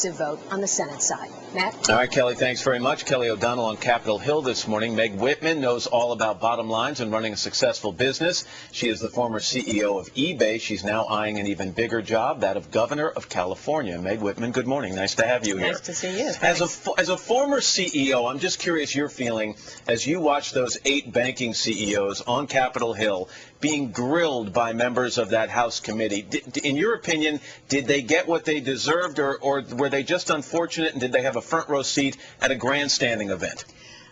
decisive vote on the Senate side. Matt? All right, Kelly, thanks very much. Kelly O'Donnell on Capitol Hill this morning. Meg Whitman knows all about bottom lines and running a successful business. She is the former CEO of eBay. She's now eyeing an even bigger job, that of Governor of California. Meg Whitman, good morning. Nice to have you here. Nice to see you. As a former CEO, I'm just curious your feeling as you watch those 8 banking CEOs on Capitol Hill being grilled by members of that House committee. In your opinion, did they get what they deserved, or were they just unfortunate, and did they have a front row seat at a grandstanding event?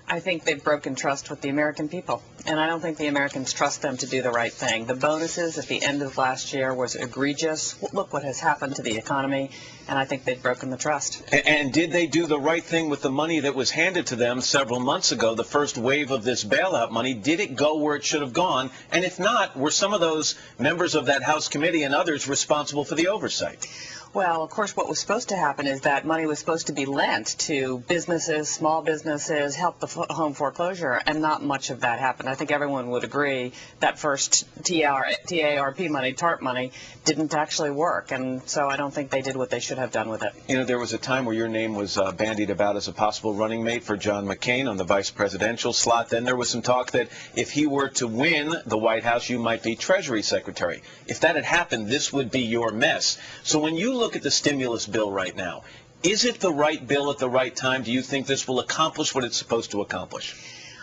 I think they've broken trust with the American people, and I don't think the Americans trust them to do the right thing. The bonuses at the end of last year was egregious. Look what has happened to the economy, and I think they've broken the trust. And did they do the right thing with the money that was handed to them several months ago, the first wave of this bailout money? Did it go where it should have gone? And if not, were some of those members of that House committee and others responsible for the oversight? Well, of course, what was supposed to happen is that money was supposed to be lent to businesses, small businesses, help the home foreclosure, and not much of that happened. I think everyone would agree that first TARP money, TARP money, didn't actually work, and so I don't think they did what they should have done with it. You know, there was a time where your name was bandied about as a possible running mate for John McCain on the vice presidential slot. Then there was some talk that if he were to win the White House, you might be Treasury Secretary. If that had happened, this would be your mess. So when you look at the stimulus bill right now, is it the right bill at the right time? Do you think this will accomplish what it's supposed to accomplish?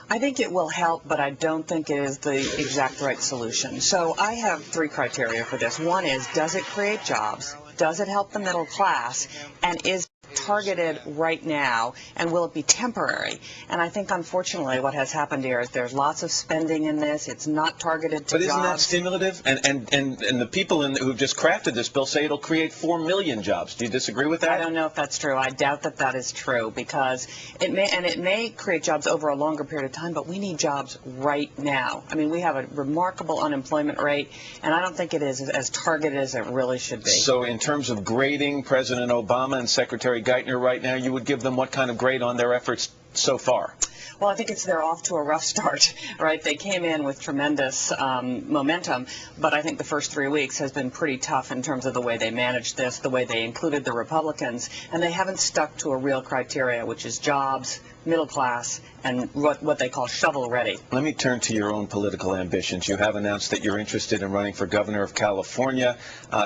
I think it will help, but I don't think it is the exact right solution. So I have 3 criteria for this. One is, does it create jobs? Does it help the middle class? And is targeted right now, and will it be temporary? And I think, unfortunately, what has happened here is there's lots of spending in this. It's not targeted to jobs. But isn't that stimulative? And the people who've just crafted this bill say it'll create 4 million jobs. Do you disagree with that? I don't know if that's true. I doubt that that is true, because it may create jobs over a longer period of time, but we need jobs right now. I mean, we have a remarkable unemployment rate, and I don't think it is as targeted as it really should be. So in terms of grading President Obama and Secretary Geithner right now, you would give them what kind of grade on their efforts so far? Well, I think they're off to a rough start, right? They came in with tremendous momentum, but I think the first 3 weeks has been pretty tough in terms of the way they managed this, the way they included the Republicans, and they haven't stuck to a real criteria, which is jobs, middle class, and what they call shovel-ready. Let me turn to your own political ambitions. You have announced that you're interested in running for governor of California.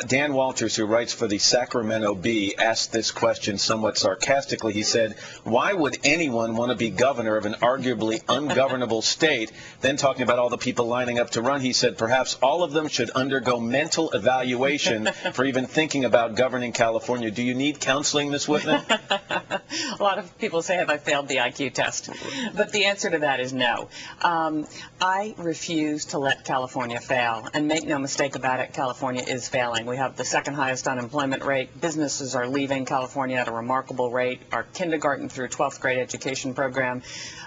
Dan Walters, who writes for the Sacramento Bee, asked this question somewhat sarcastically. He said, why would anyone want to be governor of an arguably ungovernable state? Then, talking about all the people lining up to run, he said perhaps all of them should undergo mental evaluation for even thinking about governing California. Do you need counseling, Ms. Whitman? A lot of people say, have I failed the IQ test? But the answer to that is no. I refuse to let California fail. And make no mistake about it, California is failing. We have the second highest unemployment rate. Businesses are leaving California at a remarkable rate. Our kindergarten through 12th grade education program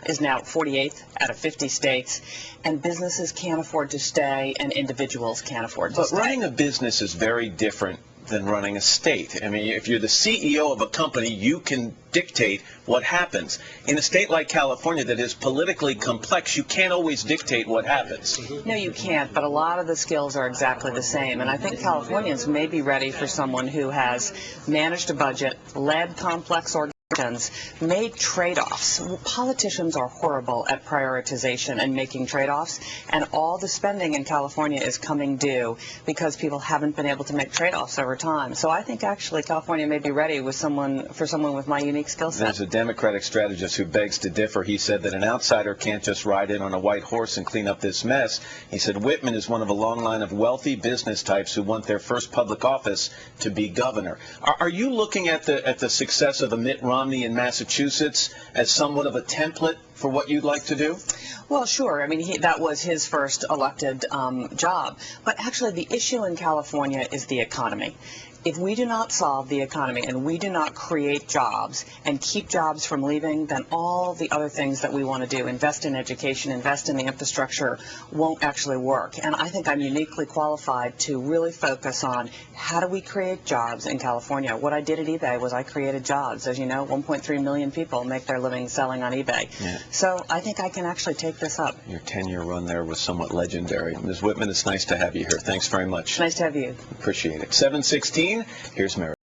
is now 48th out of 50 states. And businesses can't afford to stay, and individuals can't afford to stay. But running a business is very different than running a state. I mean, if you're the CEO of a company, you can dictate what happens. In a state like California that is politically complex, you can't always dictate what happens. No, you can't, but a lot of the skills are exactly the same. And I think Californians may be ready for someone who has managed a budget, led complex organizations, made trade-offs. Politicians are horrible at prioritization and making trade-offs, and all the spending in California is coming due because people haven't been able to make trade-offs over time. So I think actually California may be ready with someone with my unique skill set. There's a Democratic strategist who begs to differ. He said that an outsider can't just ride in on a white horse and clean up this mess. He said Whitman is one of a long line of wealthy business types who want their first public office to be governor. Are you looking at the success of a Mitt Romney in Massachusetts as somewhat of a template for what you'd like to do? Well, sure. I mean, that was his first elected job. But actually, the issue in California is the economy. If we do not solve the economy and we do not create jobs and keep jobs from leaving, then all the other things that we want to do, invest in education, invest in the infrastructure, won't actually work. And I think I'm uniquely qualified to really focus on how do we create jobs in California. What I did at eBay was I created jobs. As you know, 1.3 million people make their living selling on eBay. Yeah. So I think I can actually take this up. Your 10-year run there was somewhat legendary. Ms. Whitman, it's nice to have you here. Thanks very much. Nice to have you. Appreciate it. 7:16. Here's Mary.